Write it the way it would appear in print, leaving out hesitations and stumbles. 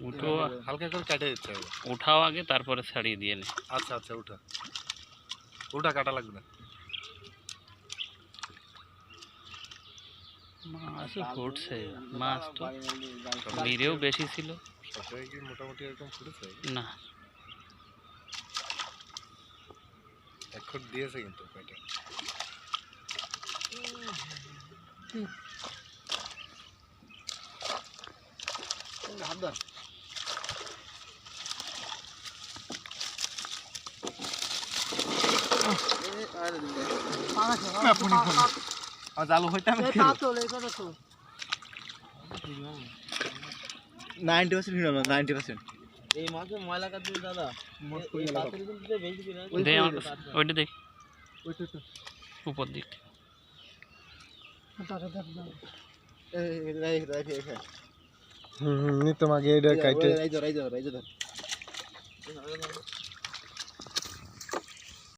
উঠো, হালকা করে কেটে দিতে হবে। উঠাও আগে, তারপরে ছাড়িয়ে দিয়ে নে। আচ্ছা আচ্ছা, উঠা উঠা, কাটা লাগবে না। মাছও ফুটছে, মাছ তো মেরেও বেশি ছিল সবটাই কি মোটামুটি এরকম ফুটেছে? না। এক ফুট দিয়েছে কিন্তু কয়টা। চালু হইতে আমি 90% হিরো না, 90%। এই মাছের ময়লা কাটতে দাদা দে আমার কাছে, ওইটা দেখ উপর দিক। নিতাম আগে এটা কাইটে। রাইজো